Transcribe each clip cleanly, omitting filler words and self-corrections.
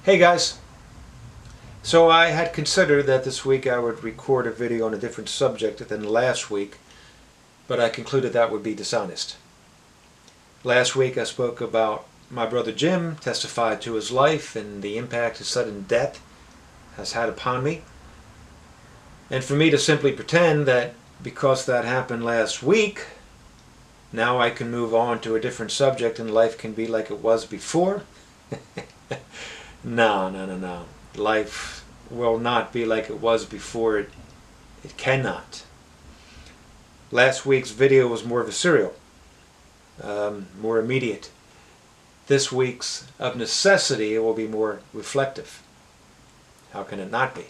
Hey guys, so I had considered that this week I would record a video on a different subject than last week, but I concluded that would be dishonest. Last week I spoke about my brother Jim testified to his life and the impact his sudden death has had upon me. And for me to simply pretend that because that happened last week, now I can move on to a different subject and life can be like it was before. No. Life will not be like it was before. It cannot. Last week's video was more visceral, more immediate. This week's, of necessity, it will be more reflective. How can it not be?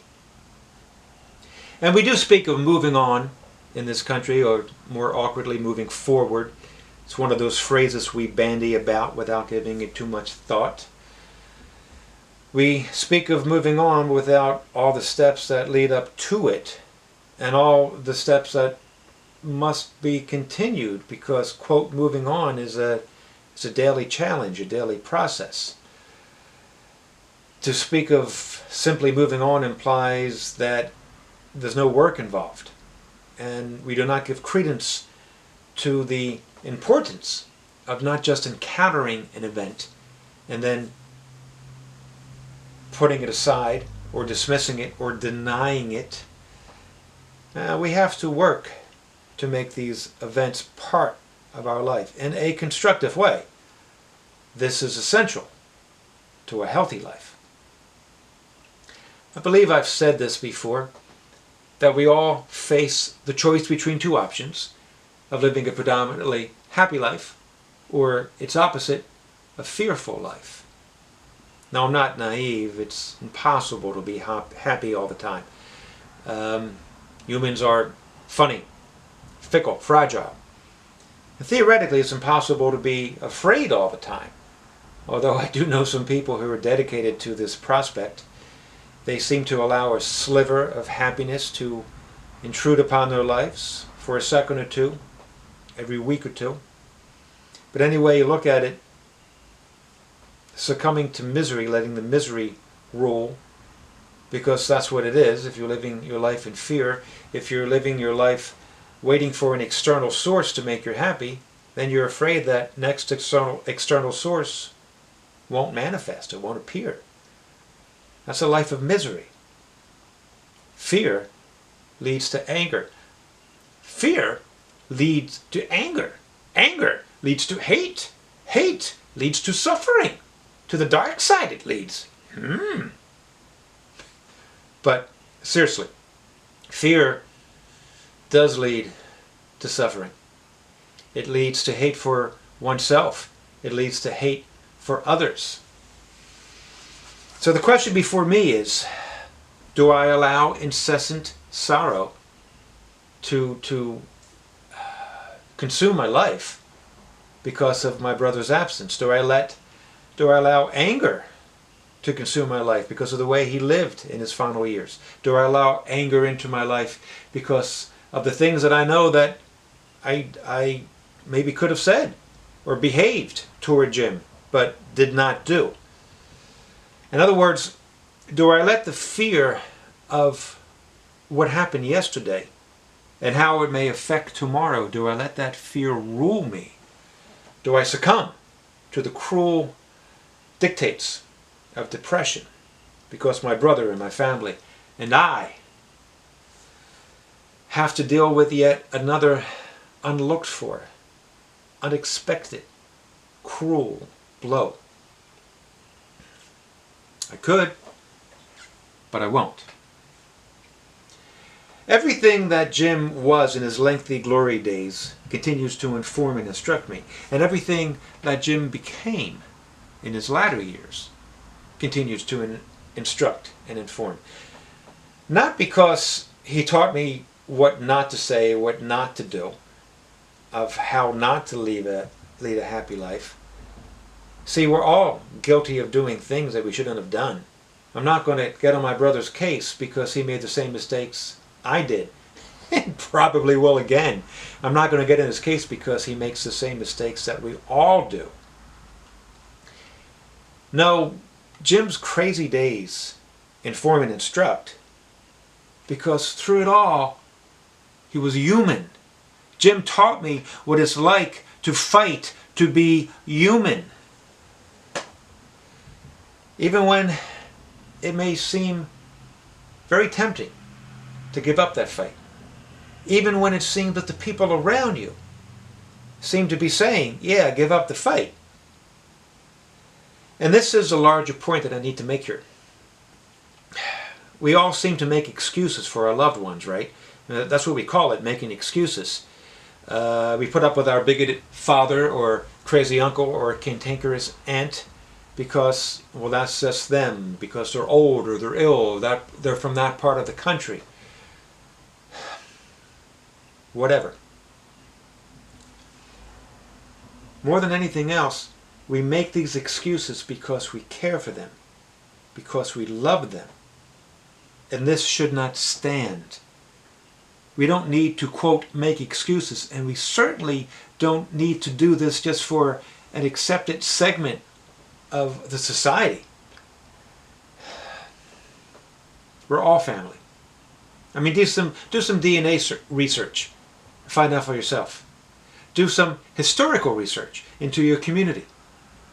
And we do speak of moving on in this country, or more awkwardly, moving forward. It's one of those phrases we bandy about without giving it too much thought. We speak of moving on without all the steps that lead up to it and all the steps that must be continued because, quote, moving on is a daily challenge, a daily process. To speak of simply moving on implies that there's no work involved, and we do not give credence to the importance of not just encountering an event and then putting it aside or dismissing it or denying it. We have to work to make these events part of our life in a constructive way. This is essential to a healthy life. I believe I've said this before, that we all face the choice between two options of living a predominantly happy life or its opposite, a fearful life. Now, I'm not naive. It's impossible to be happy all the time. Humans are funny, fickle, fragile. And theoretically, it's impossible to be afraid all the time. Although I do know some people who are dedicated to this prospect. They seem to allow a sliver of happiness to intrude upon their lives for a second or two, every week or two. But any way you look at it, succumbing to misery, letting the misery rule, because that's what it is. If you're living your life in fear, if you're living your life waiting for an external source to make you happy, then you're afraid that next external source won't manifest, it won't appear. That's a life of misery. Fear leads to anger. Fear leads to anger. Anger leads to hate. Hate leads to suffering. To the dark side it leads. But seriously, fear does lead to suffering. It leads to hate for oneself. It leads to hate for others. So the question before me is, do I allow incessant sorrow to consume my life because of my brother's absence? Do I allow anger to consume my life because of the way he lived in his final years? Do I allow anger into my life because of the things that I know that I maybe could have said or behaved toward Jim, but did not do? In other words, do I let the fear of what happened yesterday and how it may affect tomorrow, do I let that fear rule me? Do I succumb to the cruel dictates of depression because my brother and my family and I have to deal with yet another unlooked for, unexpected, cruel blow? I could, but I won't. Everything that Jim was in his lengthy glory days continues to inform and instruct me, and everything that Jim became in his latter years continues to instruct and inform. Not because he taught me what not to say, what not to do, of how not to lead a happy life. See, we're all guilty of doing things that we shouldn't have done. I'm not going to get on my brother's case because he made the same mistakes I did, and probably will again. I'm not going to get in his case because he makes the same mistakes that we all do. No, Jim's crazy days inform and instruct because through it all, he was human. Jim taught me what it's like to fight, to be human. Even when it may seem very tempting to give up that fight. Even when it seemed that the people around you seem to be saying, yeah, give up the fight. And this is a larger point that I need to make here. We all seem to make excuses for our loved ones, right? That's what we call it, making excuses. We put up with our bigoted father or crazy uncle or cantankerous aunt because, well, that's just them, because they're old or they're ill, that they're from that part of the country. Whatever. More than anything else, we make these excuses because we care for them, because we love them. And this should not stand. We don't need to, quote, make excuses, and we certainly don't need to do this just for an accepted segment of the society. We're all family. I mean, do some DNA research. Find out for yourself. Do some historical research into your community,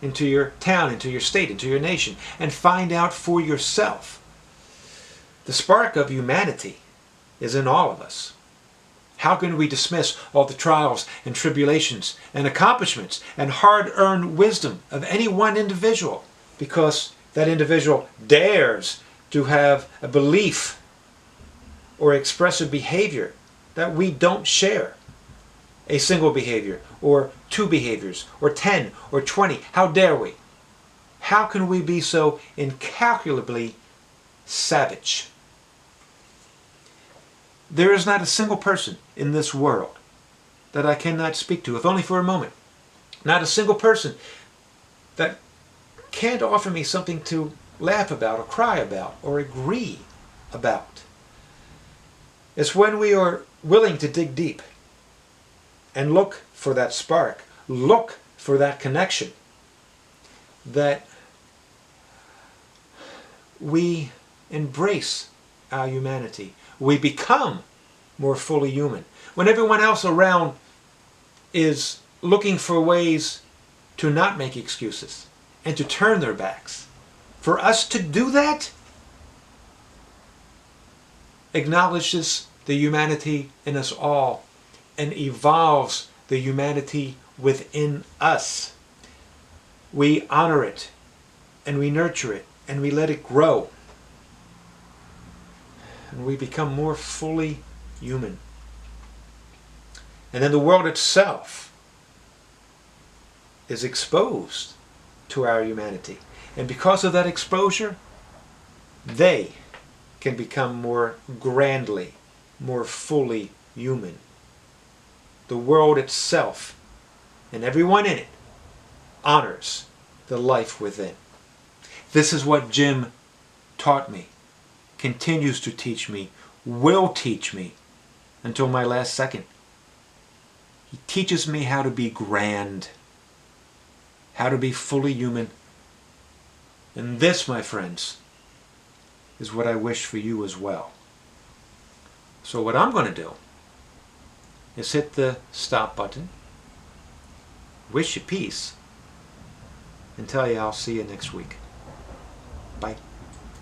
into your town, into your state, into your nation, and find out for yourself. The spark of humanity is in all of us. How can we dismiss all the trials and tribulations and accomplishments and hard-earned wisdom of any one individual because that individual dares to have a belief or express a behavior that we don't share? A single behavior or two behaviors or 10 or 20. How dare we? How can we be so incalculably savage? There is not a single person in this world that I cannot speak to, if only for a moment. Not a single person that can't offer me something to laugh about or cry about or agree about. It's when we are willing to dig deep and look for that spark, look for that connection, that we embrace our humanity. We become more fully human. When everyone else around is looking for ways to not make excuses and to turn their backs, for us to do that acknowledges the humanity in us all and evolves the humanity within us. We honor it and we nurture it and we let it grow. And we become more fully human. And then the world itself is exposed to our humanity. And because of that exposure, they can become more grandly, more fully human. The world itself and everyone in it honors the life within. This is what Jim taught me, continues to teach me, will teach me until my last second. He teaches me how to be grand, how to be fully human. And this, my friends, is what I wish for you as well. So what I'm going to do is hit the stop button, wish you peace, and tell you I'll see you next week. Bye.